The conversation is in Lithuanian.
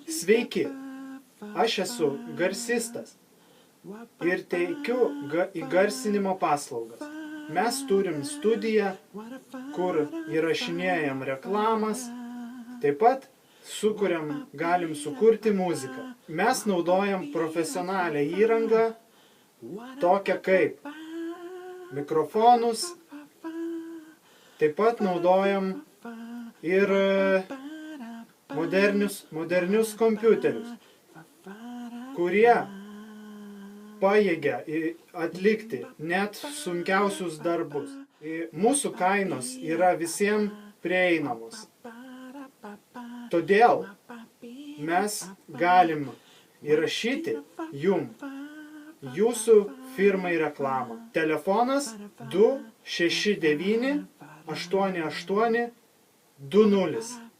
Sveiki, aš esu garsistas ir teikiu įgarsinimo paslaugas. Mes turim studiją, kur įrašinėjam reklamas, taip pat galim sukurti muziką. Mes naudojam profesionalią įrangą, tokią kaip mikrofonus, taip pat naudojam ir modernius kompiuterius, kurie pajėgia atlikti net sunkiausius darbus. Mūsų kainos yra visiems prieinamos. Todėl mes galim įrašyti jūsų firmai reklamą. Telefonas 269 88 20.